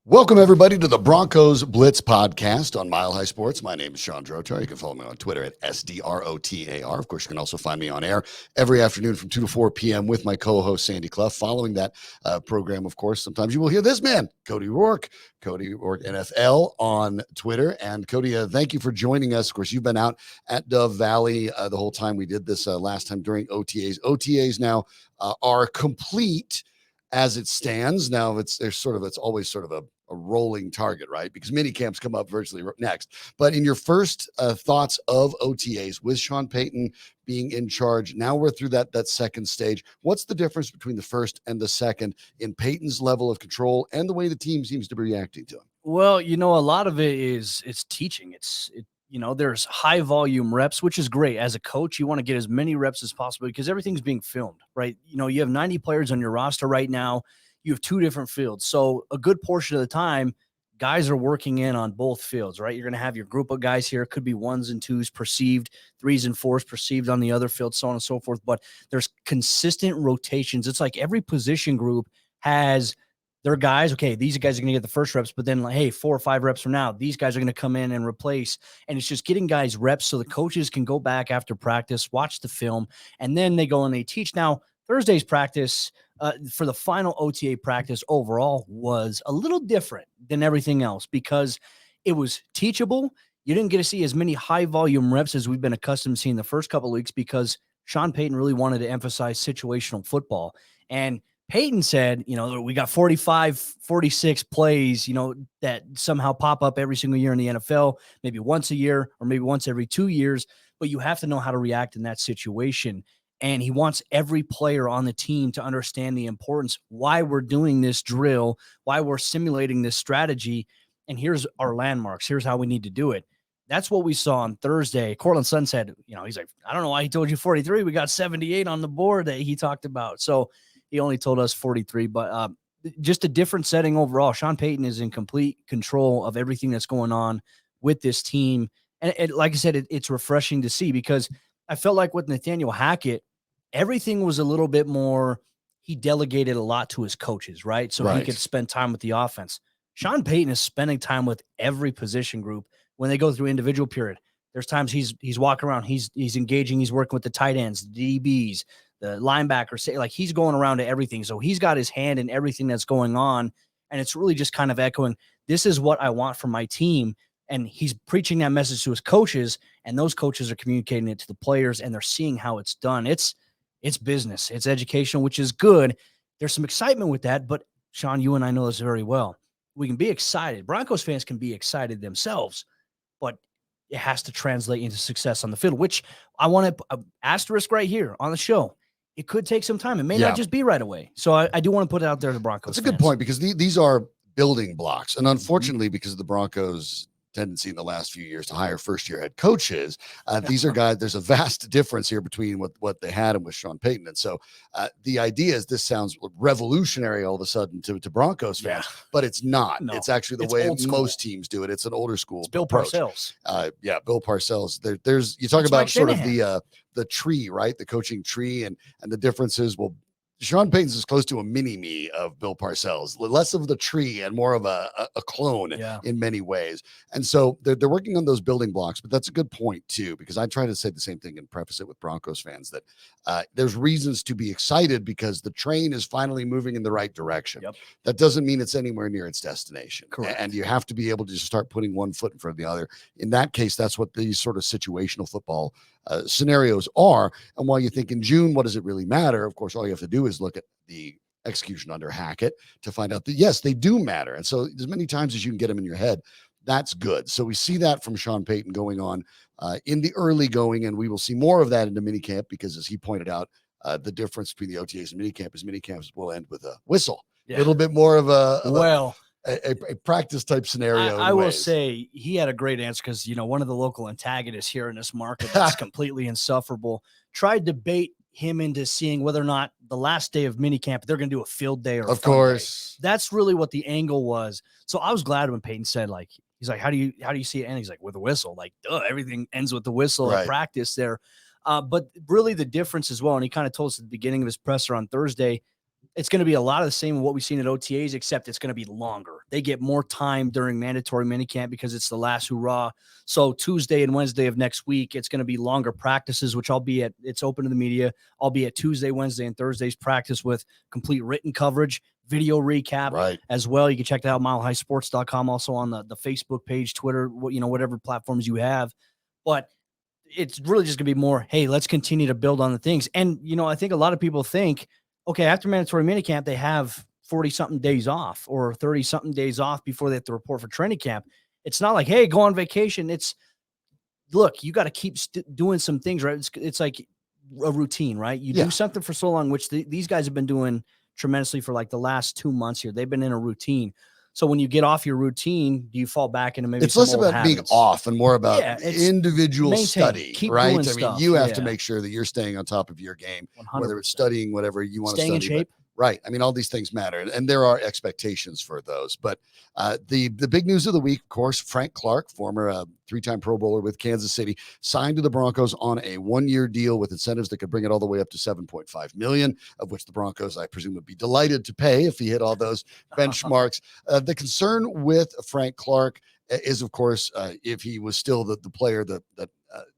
Welcome, everybody, to the Broncos Blitz Podcast on Mile High Sports. My name is Shawn Drotar. You can follow me on Twitter at SDROTAR. Of course, you can also find me on air every afternoon from 2 to 4 p.m. with my co-host, Sandy Clough. Following that program, of course, sometimes you will hear this man, Cody Roark NFL on Twitter. And Cody, thank you for joining us. Of course, you've been out at Dove Valley the whole time we did this last time during OTAs. OTAs now are complete as it stands. Now it's always sort of a rolling target, right? Because mini camps come up virtually next. But in your first thoughts of OTAs with Sean Payton being in charge, now we're through that second stage. What's the difference between the first and the second in Payton's level of control and the way the team seems to be reacting to him? Well, a lot of it is teaching. There's high volume reps, which is great. As a coach, you want to get as many reps as possible because everything's being filmed, right? You have 90 players on your roster right now. You have two different fields. So a good portion of the time, guys are working in on both fields, right? You're going to have your group of guys here. It could be ones and twos perceived, threes and fours perceived on the other field, so on and so forth. But there's consistent rotations. It's like every position group has their guys. Okay, these guys are going to get the first reps, but then, hey, 4 or 5 reps from now, these guys are going to come in and replace. And it's just getting guys reps so the coaches can go back after practice, watch the film, and then they go and they teach. Now, Thursday's practice for the final OTA practice overall was a little different than everything else because it was teachable. You didn't get to see as many high volume reps as we've been accustomed to seeing the first couple of weeks because Sean Payton really wanted to emphasize situational football. And Payton said, we got 45, 46 plays, that somehow pop up every single year in the NFL, maybe once a year or maybe once every 2 years, but you have to know how to react in that situation. And he wants every player on the team to understand the importance, why we're doing this drill, why we're simulating this strategy. And here's our landmarks. Here's how we need to do it. That's what we saw on Thursday. Cortland Sutton said, he's like, I don't know why he told you 43. We got 78 on the board that he talked about. So he only told us 43, but just a different setting overall. Sean Payton is in complete control of everything that's going on with this team. And like I said, it's refreshing to see because I felt like with Nathaniel Hackett, everything was a little bit more, he delegated a lot to his coaches, right? So he could spend time with the offense. Sean Payton is spending time with every position group when they go through individual period. There's times he's walking around, he's engaging, he's working with the tight ends, the DBs, the linebackers, like he's going around to everything. So he's got his hand in everything that's going on. And it's really just kind of echoing, this is what I want from my team. And he's preaching that message to his coaches, and those coaches are communicating it to the players, and they're seeing how it's done. It's business. It's educational, which is good. There's some excitement with that, but Sean, you and I know this very well. We can be excited. Broncos fans can be excited themselves, but it has to translate into success on the field, which I want to asterisk right here on the show. It could take some time. It may not just be right away. So I do want to put it out there to Broncos That's a good point because these are building blocks. And unfortunately, because of the Broncos' tendency in the last few years to hire first-year head coaches, these are guys, there's a vast difference here between what they had and with Sean Payton. And so the idea is this sounds revolutionary all of a sudden to Broncos fans, but it's not. No, it's actually the way most teams do it. It's an older school Bill approach. Parcells. Bill Parcells. There's you talk about sort of the tree, right? The coaching tree and the differences. Well, Sean Payton's is close to a mini-me of Bill Parcells, less of the tree and more of a clone in many ways. And so they're working on those building blocks, but that's a good point too, because I try to say the same thing and preface it with Broncos fans that there's reasons to be excited because the train is finally moving in the right direction. That doesn't mean it's anywhere near its destination. Correct. And you have to be able to just start putting one foot in front of the other. In that case, that's what these sort of situational football scenarios are. And while you think in June, what does it really matter? Of course, all you have to do is look at the execution under Hackett to find out that, yes, they do matter. And so as many times as you can get them in your head, that's good. So we see that from Sean Payton going on in the early going, and we will see more of that in the minicamp because, as he pointed out, the difference between the OTAs and minicamp is minicamps will end with a whistle. A little bit more of a practice type scenario. I will say he had a great answer because, one of the local antagonists here in this market that's completely insufferable tried to bait him into seeing whether or not the last day of minicamp they're going to do a field day or of course day. That's really what the angle was. So I was glad when Payton said, he's like, how do you see it end? He's like, with a whistle. Like, everything ends with the whistle at practice there. But really the difference as well, and he kind of told us at the beginning of his presser on Thursday, it's going to be a lot of the same of what we've seen at OTAs, except it's going to be longer. they get more time during mandatory minicamp because it's the last hurrah. So Tuesday and Wednesday of next week, it's going to be longer practices, which it's open to the media. I'll be at Tuesday, Wednesday, and Thursday's practice with complete written coverage, video recap as well. You can check that out, milehighsports.com, also on the Facebook page, Twitter, whatever platforms you have. But it's really just going to be more, hey, let's continue to build on the things. And, I think a lot of people think, okay, after mandatory minicamp, they have 40-something days off or 30-something days off before they have to report for training camp. It's not like, hey, go on vacation. It's, look, you got to keep doing some things, right? It's like a routine, right? You do something for so long, which these guys have been doing tremendously for like the last 2 months here. They've been in a routine. So when you get off your routine, do you fall back into maybe it's less about habits? being off and more about individual study, right? I mean, you have to make sure that you're staying on top of your game, 100%. Whether it's studying whatever you want to study. Staying in shape. Right. I mean, all these things matter, and there are expectations for those. But the big news of the week, of course, Frank Clark, former three-time Pro Bowler with Kansas City, signed to the Broncos on a 1-year deal with incentives that could bring it all the way up to $7.5 million, of which the Broncos, I presume, would be delighted to pay if he hit all those benchmarks. The concern with Frank Clark is, of course, if he was still the player that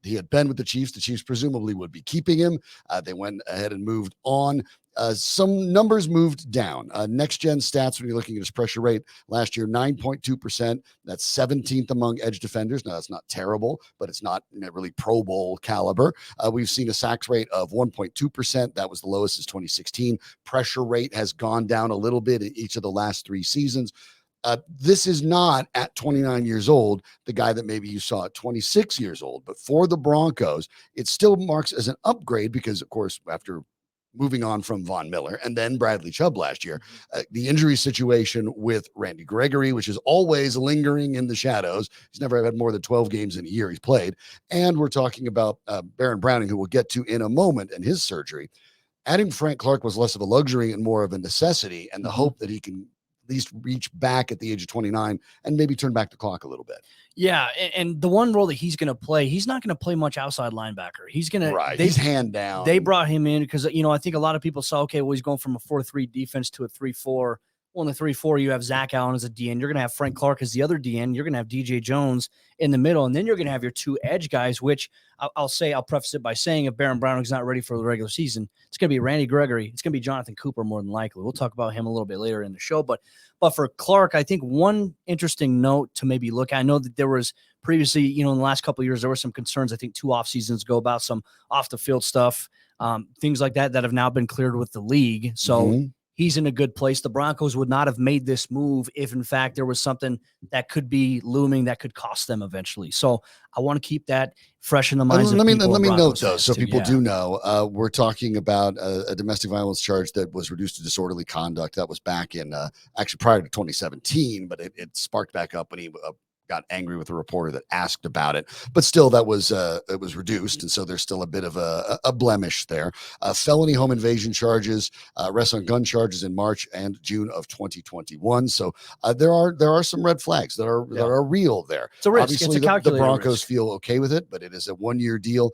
he had been with the Chiefs presumably would be keeping him. They went ahead and moved on. Some numbers moved down. Next gen stats, when you're looking at his pressure rate last year, 9.2%. That's 17th among edge defenders. Now, that's not terrible, but it's not really Pro Bowl caliber. We've seen a sacks rate of 1.2%. That was the lowest since 2016. Pressure rate has gone down a little bit in each of the last 3 seasons. This is not, at 29 years old, the guy that maybe you saw at 26 years old. But for the Broncos, it still marks as an upgrade because, of course, after moving on from Von Miller and then Bradley Chubb last year, the injury situation with Randy Gregory, which is always lingering in the shadows. He's never had more than 12 games in a year he's played. And we're talking about Baron Browning, who we'll get to in a moment, and his surgery. Adding Frank Clark was less of a luxury and more of a necessity, and the hope that he can at least reach back at the age of 29 and maybe turn back the clock a little bit. Yeah, and the one role that he's going to play, he's not going to play much outside linebacker. He's going to he's hand down. They brought him in because I think a lot of people saw, okay, well, he's going from a 4-3 defense to a 3-4. Well, in the 3-4, you have Zach Allen as a DN. You're going to have Frank Clark as the other DN. You're going to have DJ Jones in the middle, and then you're going to have your 2 edge guys, which I'll preface it by saying if Baron Browning's not ready for the regular season, it's going to be Randy Gregory. It's going to be Jonathan Cooper more than likely. We'll talk about him a little bit later in the show. But for Clark, I think one interesting note to maybe look at, I know that there was previously, in the last couple of years, there were some concerns, I think 2 off seasons ago, about some off-the-field stuff, things like that have now been cleared with the league. So he's in a good place. The Broncos would not have made this move if, in fact, there was something that could be looming that could cost them eventually. So I want to keep that fresh in the minds of people. Let me note, though, so people do know, we're talking about a domestic violence charge that was reduced to disorderly conduct. That was back in, actually prior to 2017, but it sparked back up when he got angry with a reporter that asked about it, but still that was it was reduced, and so there's still a bit of a blemish there. Felony home invasion charges, arrest on gun charges in March and June of 2021. So there are some red flags that are real there. It's a risk. Obviously, it's a the Broncos risk. feel okay with it, but it is a 1-year deal.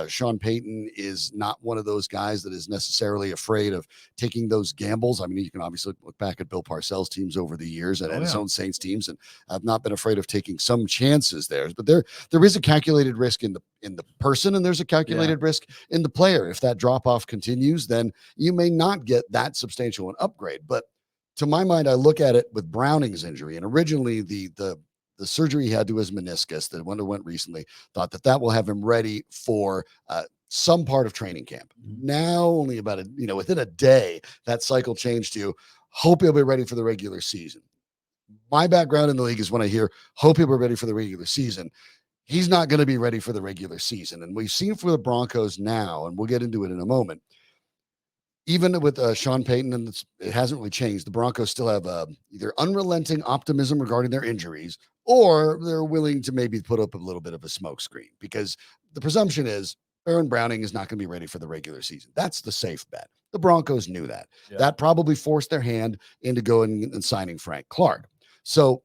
Sean Payton is not one of those guys that is necessarily afraid of taking those gambles. I mean, you can obviously look back at Bill Parcells' teams over the years and his own Saints teams, and have not been afraid of taking some chances there. But there is a calculated risk in the person, and there's a calculated risk in the player. If that drop off continues, then you may not get that substantial an upgrade. But to my mind, I look at it with Browning's injury, and originally the surgery he had to his meniscus that underwent recently, thought that will have him ready for some part of training camp. Now, only about within a day, that cycle changed to hope he'll be ready for the regular season. My background in the league is when I hear hope he'll be ready for the regular season, he's not going to be ready for the regular season. And we've seen for the Broncos now, and we'll get into it in a moment, even with Sean Payton, and it hasn't really changed, the Broncos still have either unrelenting optimism regarding their injuries, or they're willing to maybe put up a little bit of a smokescreen, because the presumption is Baron Browning is not going to be ready for the regular season. That's the safe bet. The Broncos knew that. Yeah. That probably forced their hand into going and signing Frank Clark. So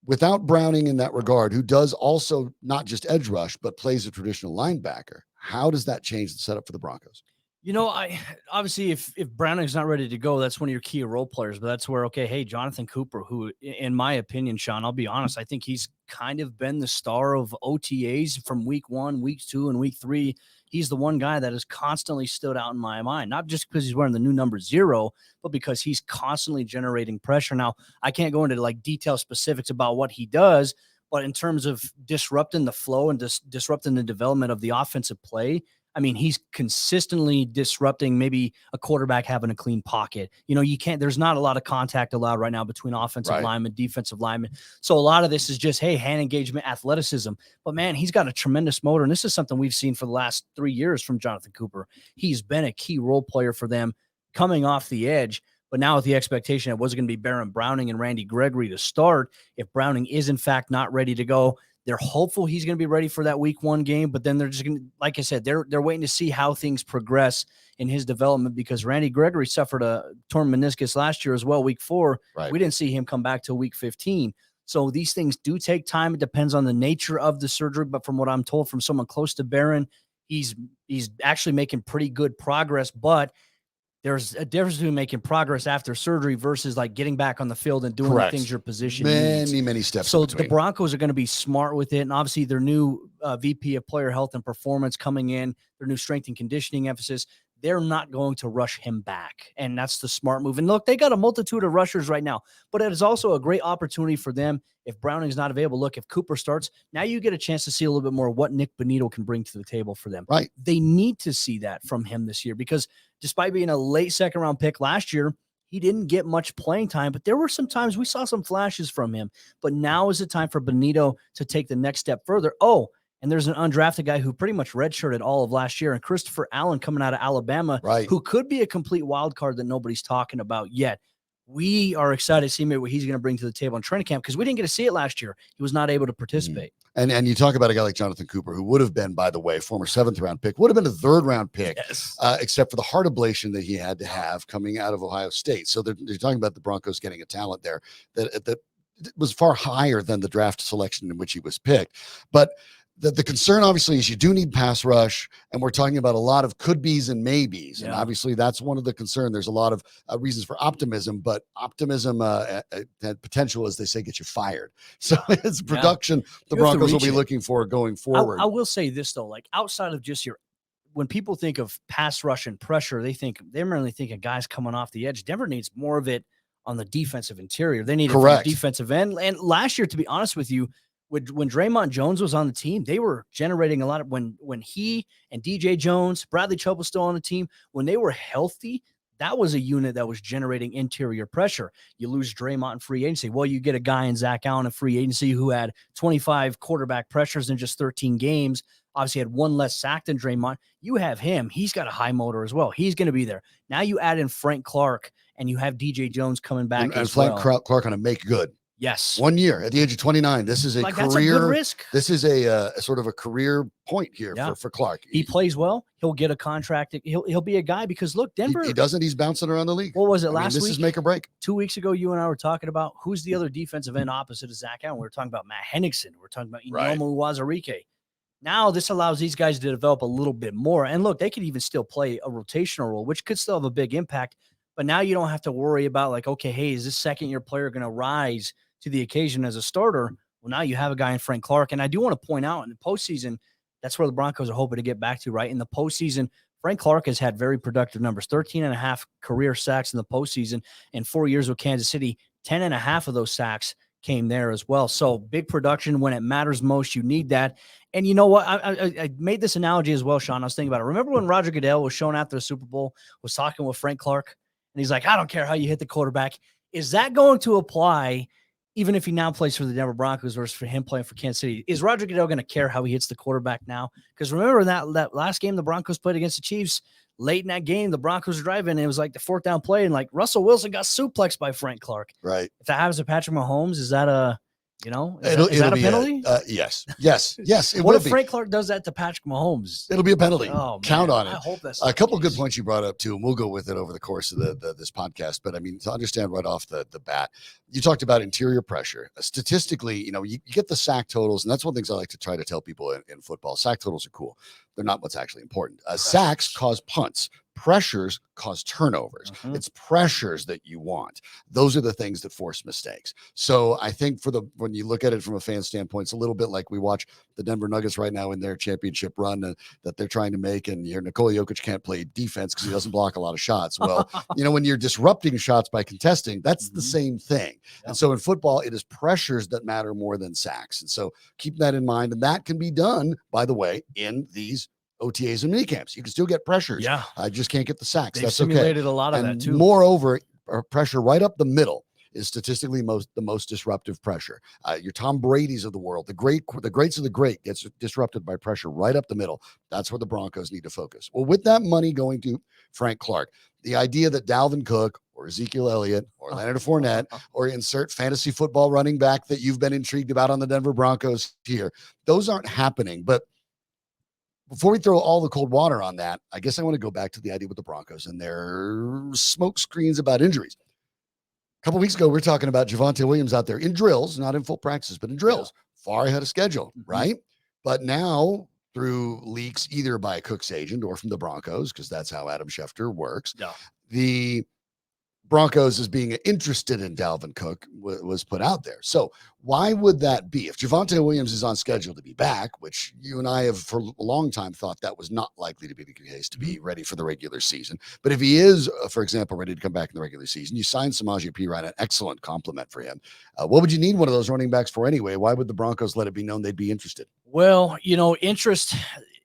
without Browning in that regard, who does also not just edge rush, but plays a traditional linebacker, how does that change the setup for the Broncos? I obviously if Browning's not ready to go, that's one of your key role players. But that's where hey, Jonathan Cooper, who in my opinion, Sean, I'll be honest, I think he's kind of been the star of OTAs from week 1, week 2, and week 3. He's the one guy that has constantly stood out in my mind, not just because he's wearing the new number 0, but because he's constantly generating pressure. Now, I can't go into detailed specifics about what he does, but in terms of disrupting the flow and disrupting the development of the offensive play, I mean, he's consistently disrupting maybe a quarterback having a clean pocket. There's not a lot of contact allowed right now between offensive linemen, defensive linemen. So a lot of this is just, hey, hand engagement, athleticism. But man, he's got a tremendous motor. And this is something we've seen for the last 3 years from Jonathan Cooper. He's been a key role player for them coming off the edge. But now with the expectation it was going to be Baron Browning and Randy Gregory to start, if Browning is in fact not ready to go, they're hopeful he's going to be ready for that week 1 game, but then they're just going to, like I said, they're waiting to see how things progress in his development because Randy Gregory suffered a torn meniscus last year as well, week 4. Right. We didn't see him come back till week 15. So these things do take time. It depends on the nature of the surgery, but from what I'm told from someone close to Baron, he's actually making pretty good progress, but there's a difference between making progress after surgery versus getting back on the field and doing the things your position needs. Many steps. So the Broncos are going to be smart with it. And obviously their new VP of player health and performance coming in, their new strength and conditioning emphasis, they're not going to rush him back. And that's the smart move. And look, they got a multitude of rushers right now, but it is also a great opportunity for them. If Browning's not available, look, if Cooper starts, now you get a chance to see a little bit more of what Nick Bonito can bring to the table for them. Right. They need to see that from him this year because despite being a late second-round pick last year, he didn't get much playing time, but there were some times we saw some flashes from him. But now is the time for Bonito to take the next step further. Oh, and there's an undrafted guy who pretty much redshirted all of last year, and Christopher Allen coming out of Alabama, who could be a complete wild card that nobody's talking about yet. We are excited to see maybe what he's going to bring to the table in training camp because we didn't get to see it last year. He was not able to participate. And you talk about a guy like Jonathan Cooper, who would have been, by the way, former 7th-round pick, would have been a 3rd-round pick, except for the heart ablation that he had to have coming out of Ohio State. So they're talking about the Broncos getting a talent there that was far higher than the draft selection in which he was picked. But the concern, obviously, is you do need pass rush, and we're talking about a lot of could-be's and maybes. And obviously, that's one of the concern. There's a lot of reasons for optimism, but optimism had potential, as they say, get you fired. So it's production the Broncos will be looking for going forward. I will say this, though, outside of just when people think of pass rush and pressure, they mainly think of guys coming off the edge. Denver needs more of it on the defensive interior. They need it from the defensive end. And last year, to be honest with you, when Draymond Jones was on the team, they were generating a lot of when he and DJ Jones, Bradley Chubb was still on the team. When they were healthy, that was a unit that was generating interior pressure. You lose Draymond in free agency. Well, you get a guy in Zach Allen in free agency who had 25 quarterback pressures in just 13 games. Obviously had 1 less sack than Draymond. You have him. He's got a high motor as well. He's going to be there. Now you add in Frank Clark and you have DJ Jones coming back and Frank Clark on a make good. Yes. 1 year at the age of 29. This is a career. That's a good risk. This is a sort of a career point here for Clark. He plays well. He'll get a contract. He'll be a guy because look, Denver. He doesn't. He's bouncing around the league. What was it last week? This is make or break. 2 weeks ago, you and I were talking about who's the other defensive end opposite of Zach Allen. We were talking about Matt Henningsen. We're talking about Inomo Uwazurike. Now this allows these guys to develop a little bit more. And look, they could even still play a rotational role, which could still have a big impact. But now you don't have to worry about okay, hey, is this second-year player going to rise to the occasion as a starter? Well, now you have a guy in Frank Clark. And I do want to point out in the postseason, that's where the Broncos are hoping to get back to, right? In the postseason, Frank Clark has had very productive numbers, 13.5 career sacks in the postseason. In 4 years with Kansas City, 10.5 of those sacks came there as well. So big production when it matters most, you need that. And you know what? I made this analogy as well, Sean. I was thinking about it. Remember when Roger Goodell was shown after the Super Bowl, was talking with Frank Clark, and he's like, I don't care how you hit the quarterback. Is that going to apply even if he now plays for the Denver Broncos versus for him playing for Kansas City? Is Roger Goodell going to care how he hits the quarterback now? Because remember that last game the Broncos played against the Chiefs, late in that game, the Broncos were driving, and it was the 4th down play, and Russell Wilson got suplexed by Frank Clark. Right. If that happens to Patrick Mahomes, is that a penalty? Yes. It what if Frank Clark does that to Patrick Mahomes? It'll be a penalty. Oh, count on it. I hope that's a couple of good points you brought up too, and we'll go with it over the course of this podcast. But I mean, to understand right off the bat, you talked about interior pressure. Statistically, you get the sack totals, and that's one of the things I like to try to tell people in football. Sack totals are cool. They're not what's actually important. Sacks cause punts. pressures cause turnovers. Mhm. It's pressures that you want. Those are the things that force mistakes. So I think when you look at it from a fan standpoint, it's a little bit like we watch the Denver Nuggets right now in their championship run that they're trying to make. And Nikola Jokic can't play defense because he doesn't block a lot of shots. Well, when you're disrupting shots by contesting, that's the same thing. Yep. And so in football, it is pressures that matter more than sacks. And so keep that in mind. And that can be done, by the way, in these OTAs and minicamps. You can still get pressures. Yeah. I just can't get the sacks. They've That's simulated okay. a lot of that too. Moreover, pressure right up the middle is statistically the most disruptive pressure. Your Tom Brady's of the world, the greats of the great gets disrupted by pressure right up the middle. That's where the Broncos need to focus. Well, with that money going to Frank Clark, the idea that Dalvin Cook or Ezekiel Elliott or Leonard Fournette or insert fantasy football running back that you've been intrigued about on the Denver Broncos here, those aren't happening. But before we throw all the cold water on that, I guess I want to go back to the idea with the Broncos and their smoke screens about injuries. A couple weeks ago, we were talking about Javonte Williams out there in drills, not in full practices, but in drills, far ahead of schedule, right? But now, through leaks either by Cook's agent or from the Broncos, because that's how Adam Schefter works, the Broncos as being interested in Dalvin Cook was put out there. So why would that be? If Javonte Williams is on schedule to be back, which you and I have for a long time thought that was not likely to be the case, to be ready for the regular season. But if he is, for example, ready to come back in the regular season, you sign Samaje Perine, an excellent compliment for him. What would you need one of those running backs for anyway? Why would the Broncos let it be known they'd be interested? Well, interest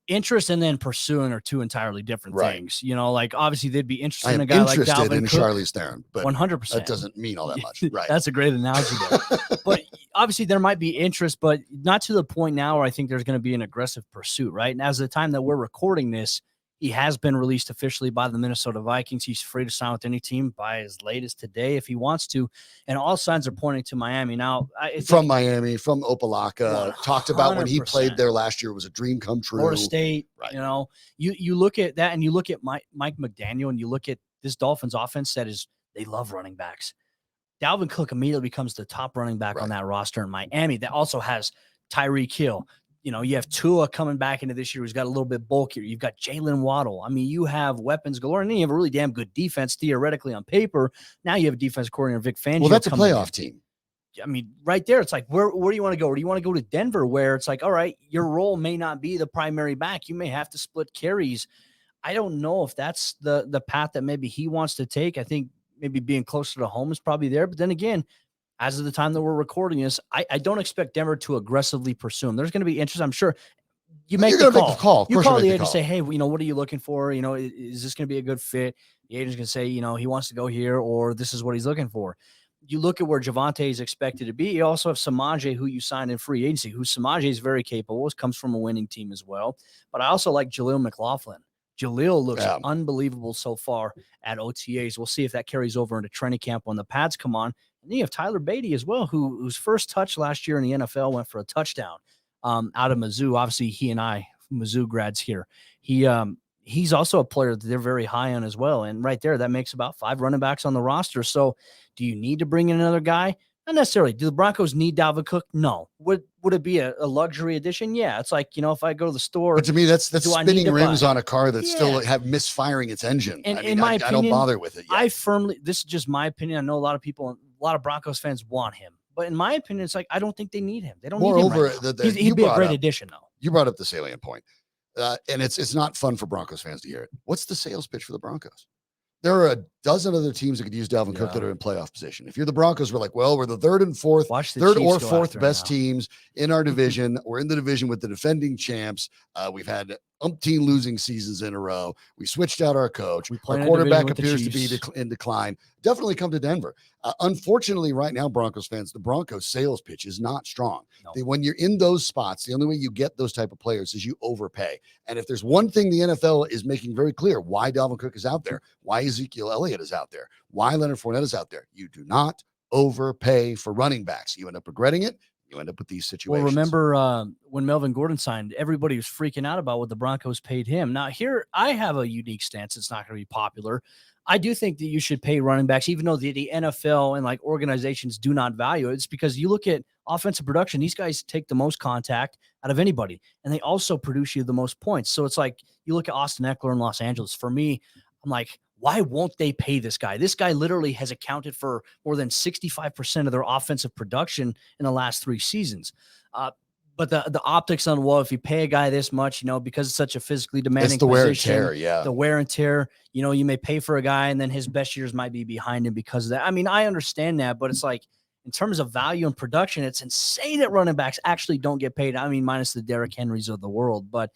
and then pursuing are two entirely different things. Like obviously they'd be interested in a guy like Dalvin in Cook. Charlize Theron, but 100%. That doesn't mean all that much. Right. That's a great analogy there. But obviously there might be interest, but not to the point now where I think there's going to be an aggressive pursuit, right? And as the time that we're recording this, he has been released officially by the Minnesota Vikings. He's free to sign with any team by as late as today if he wants to. And all signs are pointing to Miami. Now, from Miami, from Opelika, talked about when he played there last year, it was a dream come true. Florida State, right. You look at that and you look at Mike McDaniel and you look at this Dolphins offense they love running backs. Dalvin Cook immediately becomes the top running back on that roster in Miami that also has Tyreek Hill. You have Tua coming back into this year who's got a little bit bulkier. You've got Jalen Waddle. I mean, you have weapons galore, and then you have a really damn good defense theoretically on paper. Now you have a defense coordinator, Vic Fangio. Well, that's a playoff team. I mean, right there, it's like, where do you want to go? Or do you want to go to Denver where it's like, all right, your role may not be the primary back. You may have to split carries. I don't know if that's the path that maybe he wants to take. I think maybe being closer to home is probably there. But then again, as of the time that we're recording this, I don't expect Denver to aggressively pursue him. There's going to be interest. I'm sure you make the call. You call the agent and say, hey, what are you looking for? Is this going to be a good fit? The agent's going to say, he wants to go here, or this is what he's looking for. You look at where Javonte is expected to be. You also have Samaje, who you signed in free agency, who Samaje is very capable, comes from a winning team as well. But I also like Jaleel McLaughlin. Jaleel looks unbelievable so far at OTAs. We'll see if that carries over into training camp when the pads come on. And then you have Tyler Beatty as well, whose first touch last year in the NFL went for a touchdown out of Mizzou. Obviously, he and I, Mizzou grads here. He's also a player that they're very high on as well. And right there, that makes about 5 running backs on the roster. So do you need to bring in another guy? Not necessarily. Do the Broncos need Dalvin Cook? No. Would it be a luxury addition? Yeah. It's like, if I go to the store. But to me, that's spinning rims on a car that still have misfiring its engine. And in my opinion, I don't bother with it yet. This is just my opinion. I know a lot of Broncos fans want him. But in my opinion, it's like, I don't think they need him. They don't need him right now. He'd be a great addition, though. You brought up the salient point. And it's not fun for Broncos fans to hear it. What's the sales pitch for the Broncos? There are a dozen other teams that could use Dalvin Cook that are in playoff position. If you're the Broncos, we're like, well, we're the third or fourth best teams in our division. We're in the division with the defending champs. We've had umpteen losing seasons in a row. We switched out our coach. Our quarterback appears to be in decline. Definitely come to Denver. Unfortunately, right now, Broncos fans, the Broncos sales pitch is not strong. No. When you're in those spots, the only way you get those type of players is you overpay. And if there's one thing the NFL is making very clear, why Dalvin Cook is out there, why Ezekiel Elliott is out there, why Leonard Fournette is out there, you do not overpay for running backs. You end up regretting it. You end up with these situations. Well, remember when Melvin Gordon signed, everybody was freaking out about what the Broncos paid him. Now, here, I have a unique stance. It's not going to be popular. I do think that you should pay running backs, even though the NFL and organizations do not value it. It's because you look at offensive production, these guys take the most contact out of anybody, and they also produce you the most points. So it's like you look at Austin Eckler in Los Angeles. For me, I'm like, why won't they pay this guy? This guy literally has accounted for more than 65% of their offensive production in the last 3 seasons. But the optics on, well, if you pay a guy this much, because it's such a physically demanding It's the position, wear and tear, yeah. The wear and tear, you may pay for a guy and then his best years might be behind him because of that. I mean, I understand that, but it's like, in terms of value and production, it's insane that running backs actually don't get paid. I mean, minus the Derrick Henrys of the world. But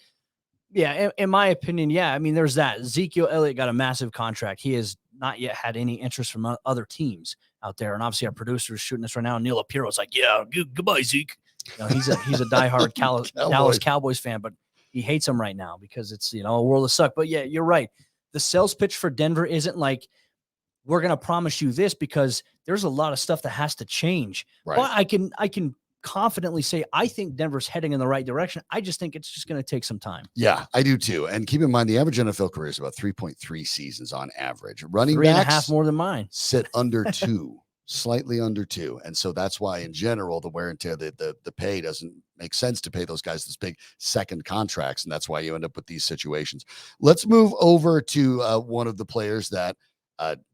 yeah, in my opinion, yeah, I mean, there's that. Ezekiel Elliott got a massive contract. He has not yet had any interest from other teams out there. And obviously our producer is shooting this right now. Neil Apiro's like, yeah, goodbye, Zeke. He's a diehard Dallas Cowboys fan, but he hates him right now because it's, a world of suck. But yeah, you're right. The sales pitch for Denver isn't like, we're going to promise you this, because there's a lot of stuff that has to change. Right. But I can confidently say I think Denver's heading in the right direction. I just think it's just going to take some time. Yeah, I do too. And keep in mind, the average NFL career is about 3.3 seasons on average. Running 3.5 more than mine. Sit under 2. Slightly under 2. And so that's why in general, the wear and tear, the pay doesn't make sense to pay those guys this big second contracts. And that's why you end up with these situations. Let's move over to one of the players that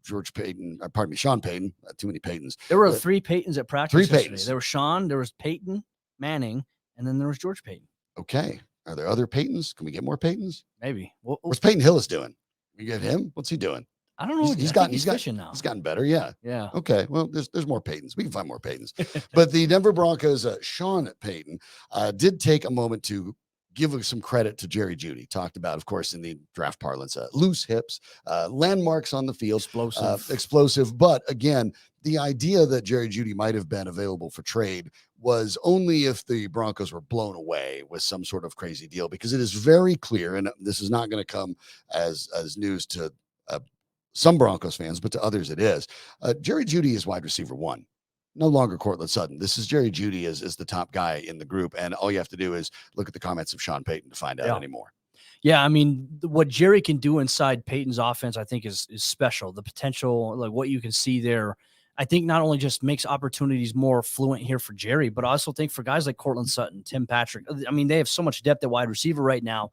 Sean Payton, too many Paytons. There were 3 Paytons at practice. 3 Paytons. There was Sean, there was Peyton Manning, and then there was George Payton. Okay. Are there other Paytons? Can we get more Paytons? Maybe. What's Peyton Hillis doing? We get him? What's he doing? I don't know. He's fishing now. He's gotten better. Yeah. Yeah. Okay. Well, there's more Paytons. We can find more Paytons. But the Denver Broncos, Sean Payton, did take a moment to give some credit to Jerry Jeudy. Talked about, of course, in the draft parlance, loose hips, landmarks on the field, explosive. But again, the idea that Jerry Jeudy might have been available for trade was only if the Broncos were blown away with some sort of crazy deal, because it is very clear, and this is not going to come as news to some Broncos fans, but to others it is. Jerry Jeudy is wide receiver 1. No longer Cortland Sutton. This is Jerry Jeudy as the top guy in the group. And all you have to do is look at the comments of Sean Payton to find out anymore. Yeah, I mean, what Jerry can do inside Payton's offense, I think, is special. The potential, like what you can see there, I think not only just makes opportunities more fluent here for Jerry, but I also think for guys like Cortland Sutton, Tim Patrick, I mean, they have so much depth at wide receiver right now.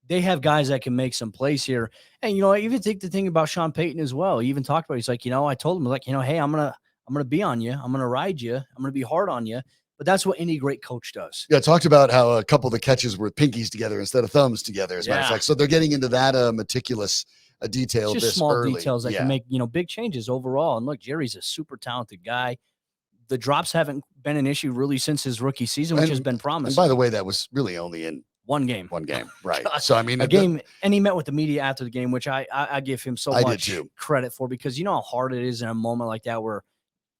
They have guys that can make some plays here. And, I even think the thing about Sean Payton as well, he even talked about, he's like, I told him, like, hey, I'm going to be on you. I'm going to ride you. I'm going to be hard on you. But that's what any great coach does. Yeah, talked about how a couple of the catches were pinkies together instead of thumbs together, as a matter of fact. So they're getting into that meticulous detail. It's just small details that can make, big changes overall. And look, Jerry's a super talented guy. The drops haven't been an issue really since his rookie season, which has been promising. And by the way, that was really only in one game, right? So I mean, a game, and he met with the media after the game, which I give him so much credit for, because you know how hard it is in a moment like that where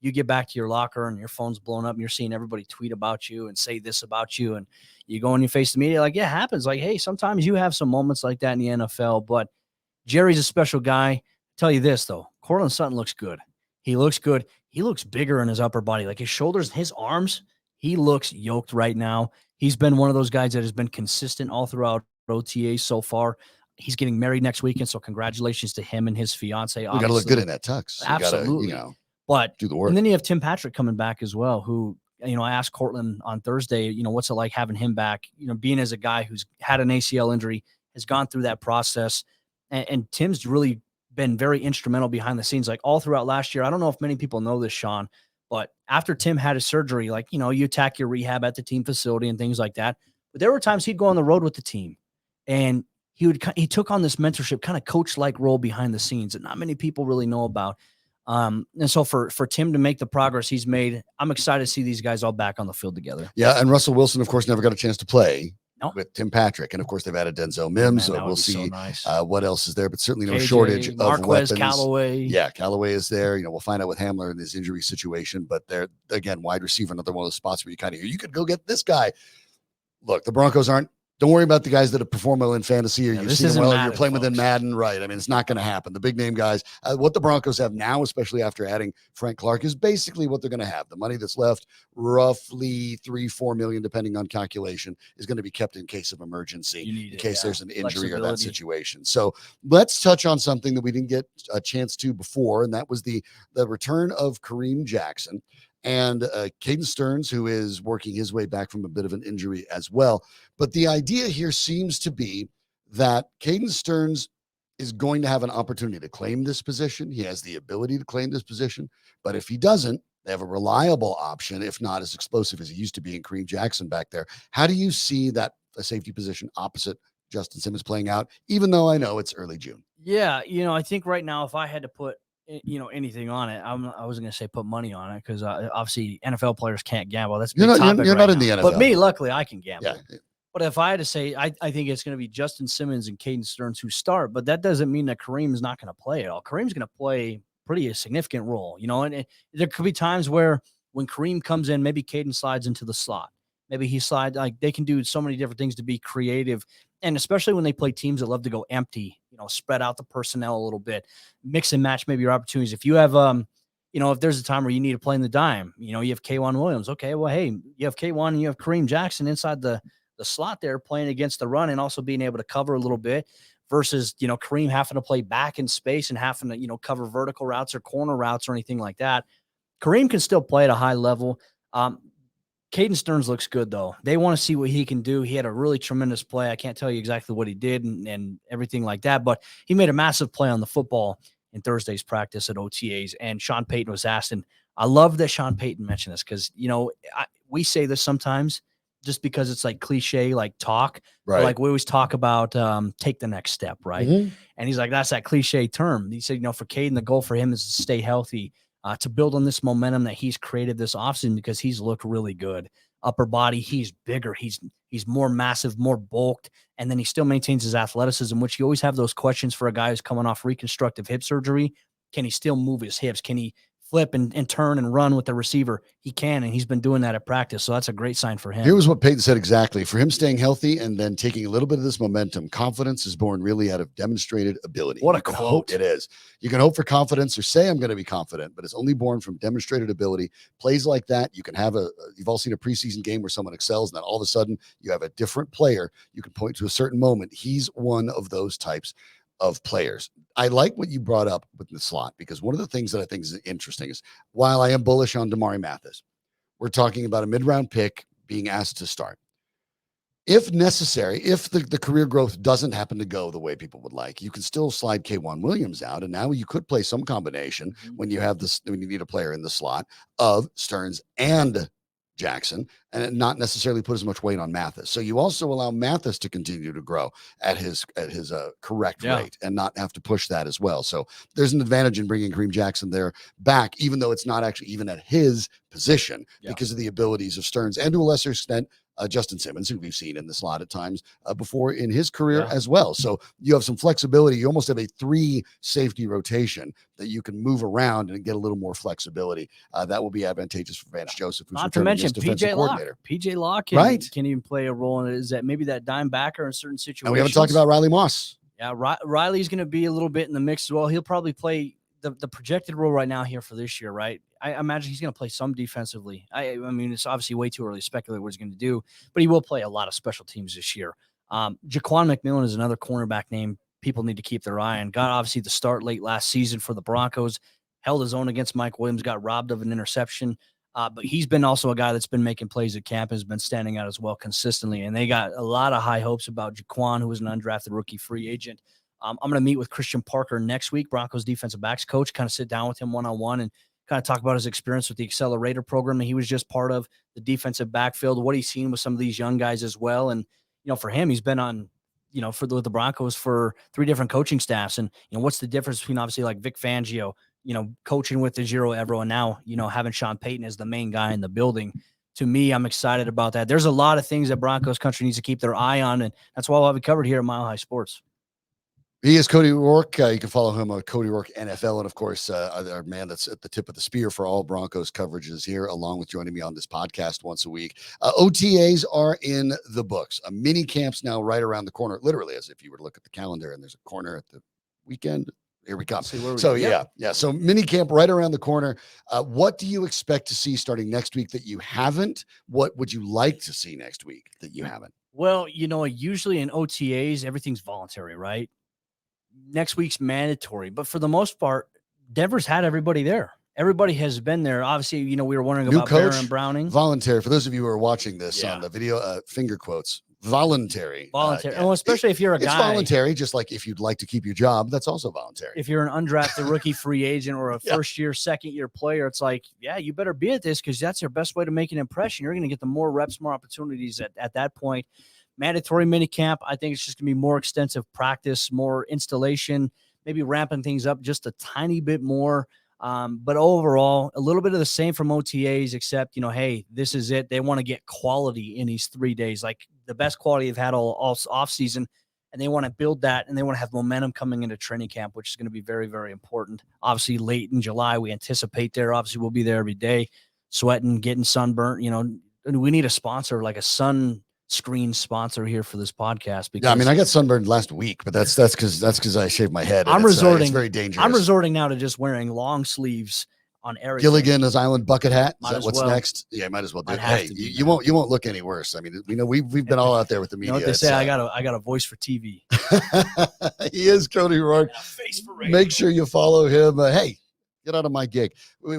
you get back to your locker and your phone's blown up and you're seeing everybody tweet about you and say this about you, and you go and you face the media. Like, yeah, it happens. Like, hey, sometimes you have some moments like that in the NFL, but Jerry's a special guy. Tell you this though, Cortland Sutton looks good. He looks good. He looks bigger in his upper body, like his shoulders, his arms. He looks yoked right now. He's been one of those guys that has been consistent all throughout OTA so far. He's getting married next weekend, so congratulations to him and his fiance. We got to look good in that tux. Absolutely. You gotta, but do the work. And then you have Tim Patrick coming back as well, who, I asked Cortland on Thursday, what's it like having him back, being as a guy who's had an ACL injury, has gone through that process. And Tim's really been very instrumental behind the scenes, like all throughout last year. I don't know if many people know this, Sean, but after Tim had his surgery, like, you attack your rehab at the team facility and things like that. But there were times he'd go on the road with the team, and he took on this mentorship kind of coach-like role behind the scenes that not many people really know about. And so for Tim to make the progress he's made, I'm excited to see these guys all back on the field together. Yeah. And Russell Wilson, of course, never got a chance to play with Tim Patrick. And of course they've added Denzel Mims. So we'll see what else is there, but certainly no shortage of weapons. Callaway. Yeah. Callaway is there. We'll find out with Hamler and his injury situation, but they're, again, wide receiver, another one of those spots where you kind of hear, you could go get this guy. Look, the Broncos don't worry about the guys that have performed well in fantasy, or you've seen them well, and you're playing within Madden, right? I mean, it's not going to happen. The big name guys, what the Broncos have now, especially after adding Frank Clark, is basically what they're going to have. The money that's left, roughly $3-4 million, depending on calculation, is going to be kept in case of emergency, in case there's an injury or that situation. So let's touch on something that we didn't get a chance to before, and that was the return of Kareem Jackson. And Caden Stearns, who is working his way back from a bit of an injury as well. But the idea here seems to be that Caden Stearns is going to have an opportunity to claim this position. He has the ability to claim this position, but if he doesn't, they have a reliable option, if not as explosive as he used to be in Kareem Jackson back there. How do you see that safety position opposite Justin Simmons playing out, even though I know it's early June? Yeah, I think right now, if I had to put anything on it, I wasn't going to say put money on it because obviously NFL players can't gamble. That's a big topic you're right not in now. the NFL. But me, luckily, I can gamble. Yeah. But if I had to say, I think it's going to be Justin Simmons and Caden Stearns who start, but that doesn't mean that Kareem is not going to play at all. Kareem's going to play a significant role, and there could be times where when Kareem comes in, maybe Caden slides into the slot. Maybe he slides, like they can do so many different things to be creative. And especially when they play teams that love to go empty, spread out the personnel a little bit, mix and match maybe your opportunities. If you have, if there's a time where you need to play in the dime, you have K'Wan Williams. Okay, well, hey, you have K'Wan and you have Kareem Jackson inside the slot there playing against the run and also being able to cover a little bit versus, Kareem having to play back in space and having to, cover vertical routes or corner routes or anything like that. Kareem can still play at a high level. Caden Stearns looks good, though. They want to see what he can do. He had a really tremendous play. I can't tell you exactly what he did and everything like that, but he made a massive play on the football in Thursday's practice at OTAs, and Sean Payton was asked, and I love that Sean Payton mentioned this because, we say this sometimes just because it's like cliche, like talk. Right. Like we always talk about take the next step, right? Mm-hmm. And he's like, that's that cliche term. He said, for Caden, the goal for him is to stay healthy, to build on this momentum that he's created this offseason because he's looked really good. Upper body, he's bigger. He's more massive, more bulked, and then he still maintains his athleticism, which you always have those questions for a guy who's coming off reconstructive hip surgery. Can he still move his hips? Can he flip and turn and run with the receiver? He can, and he's been doing that at practice, so that's a great sign for him. Here was what Peyton said exactly. For him staying healthy and then taking a little bit of this momentum, confidence is born really out of demonstrated ability. What a quote. It is. You can hope for confidence or say I'm going to be confident, but it's only born from demonstrated ability. Plays like that, you can have you've all seen a preseason game where someone excels, and then all of a sudden you have a different player. You can point to a certain moment. He's one of those types of players. I like what you brought up with the slot because one of the things that I think is interesting is while I am bullish on Damari Mathis, we're talking about a mid-round pick being asked to start. If necessary, if the career growth doesn't happen to go the way people would like, you can still slide K'Wan Williams out, and now you could play some combination when you have this, when you need a player in the slot of Stearns and Jackson, and not necessarily put as much weight on Mathis. So you also allow Mathis to continue to grow at his correct rate and not have to push that as well. So there's an advantage in bringing Kareem Jackson there back, even though it's not actually even at his position because of the abilities of Stearns and to a lesser extent, Justin Simmons, who we've seen in the slot at times before in his career as well. So you have some flexibility. You almost have a 3 safety rotation that you can move around and get a little more flexibility. That will be advantageous for Vance Joseph, who's not to mention PJ Locke. PJ Locke can even play a role in it. Is that maybe that dime backer in certain situations? And we haven't talked about Riley Moss. Yeah, Riley's going to be a little bit in the mix as well. He'll probably play the projected role right now here for this year, right? I imagine he's going to play some defensively. I mean, it's obviously way too early to speculate what he's going to do, but he will play a lot of special teams this year. Jaquan McMillan is another cornerback name people need to keep their eye on. Got obviously the start late last season for the Broncos, held his own against Mike Williams, got robbed of an interception. But he's been also a guy that's been making plays at camp, has been standing out as well consistently. And they got a lot of high hopes about Jaquan, who is an undrafted rookie free agent. I'm going to meet with Christian Parker next week, Broncos defensive backs coach, kind of sit down with him one-on-one and kind of talk about his experience with the accelerator program that he was just part of, the defensive backfield, what he's seen with some of these young guys as well. And, for him, he's been on, for the Broncos for 3 different coaching staffs. And, what's the difference between obviously like Vic Fangio, coaching with Ejiro Evero and now, having Sean Payton as the main guy in the building. To me, I'm excited about that. There's a lot of things that Broncos country needs to keep their eye on, and that's why we'll have it covered here at Mile High Sports. He is Cody Roark. You can follow him on Cody Roark NFL. And of course, our man that's at the tip of the spear for all Broncos coverages here, along with joining me on this podcast once a week. OTAs are in the books. A mini camp's now right around the corner, literally as if you were to look at the calendar and there's a corner at the weekend. Here we come. So So mini camp right around the corner. What do you expect to see starting next week that you haven't? What would you like to see next week that you haven't? Well, usually in OTAs, everything's voluntary, right? Next week's mandatory, but for the most part, Denver's had everybody there. Everybody has been there. Obviously, we were wondering about Baron Browning. Voluntary. For those of you who are watching this on the video, finger quotes, voluntary. Well, especially if you're a it's guy. voluntary, just like if you'd like to keep your job, that's also voluntary. If you're an undrafted rookie free agent or a first year, second year player, it's like, yeah, you better be at this because that's your best way to make an impression. You're going to get the more reps, more opportunities at that point. Mandatory minicamp, I think it's just going to be more extensive practice, more installation, maybe ramping things up just a tiny bit more. But overall, a little bit of the same from OTAs, except, hey, this is it. They want to get quality in these 3 days, like the best quality they've had all off season. And they want to build that, and they want to have momentum coming into training camp, which is going to be very, very important. Obviously, late in July, we anticipate there. Obviously, we'll be there every day, sweating, getting sunburnt. And we need a sponsor, like a sunscreen sponsor here for this podcast. Because I mean, I got sunburned last week, but that's because I shaved my head. I'm resorting. It's very dangerous. I'm resorting now to just wearing long sleeves on everything. Gilligan's Island bucket hat. Is that what's well. next? Yeah, might as well do it. I'd Hey, you won't look any worse. I mean, we've been all out there with the You media. know what they say? I got a voice for TV. He is Cody Roark. Face for radio. Make sure you follow him. Hey, get out of my gig.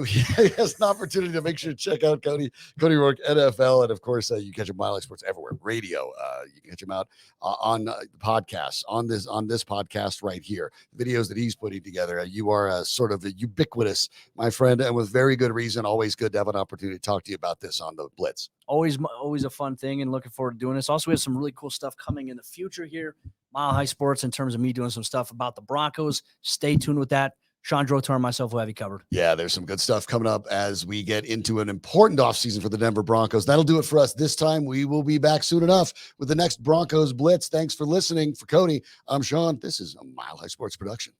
He has an opportunity to make sure to check out Cody Roark, NFL. And of course, you catch him Mile High Sports everywhere. Radio. You can catch him out on podcasts, on this podcast right here. Videos that he's putting together. You are sort of ubiquitous, my friend, and with very good reason. Always good to have an opportunity to talk to you about this on the Blitz. Always a fun thing, and looking forward to doing this. Also, we have some really cool stuff coming in the future here. Mile High Sports, in terms of me doing some stuff about the Broncos. Stay tuned with that. Shawn Drotar and myself will have you covered. Yeah, there's some good stuff coming up as we get into an important offseason for the Denver Broncos. That'll do it for us this time. We will be back soon enough with the next Broncos Blitz. Thanks for listening. For Cody, I'm Shawn. This is a Mile High Sports production.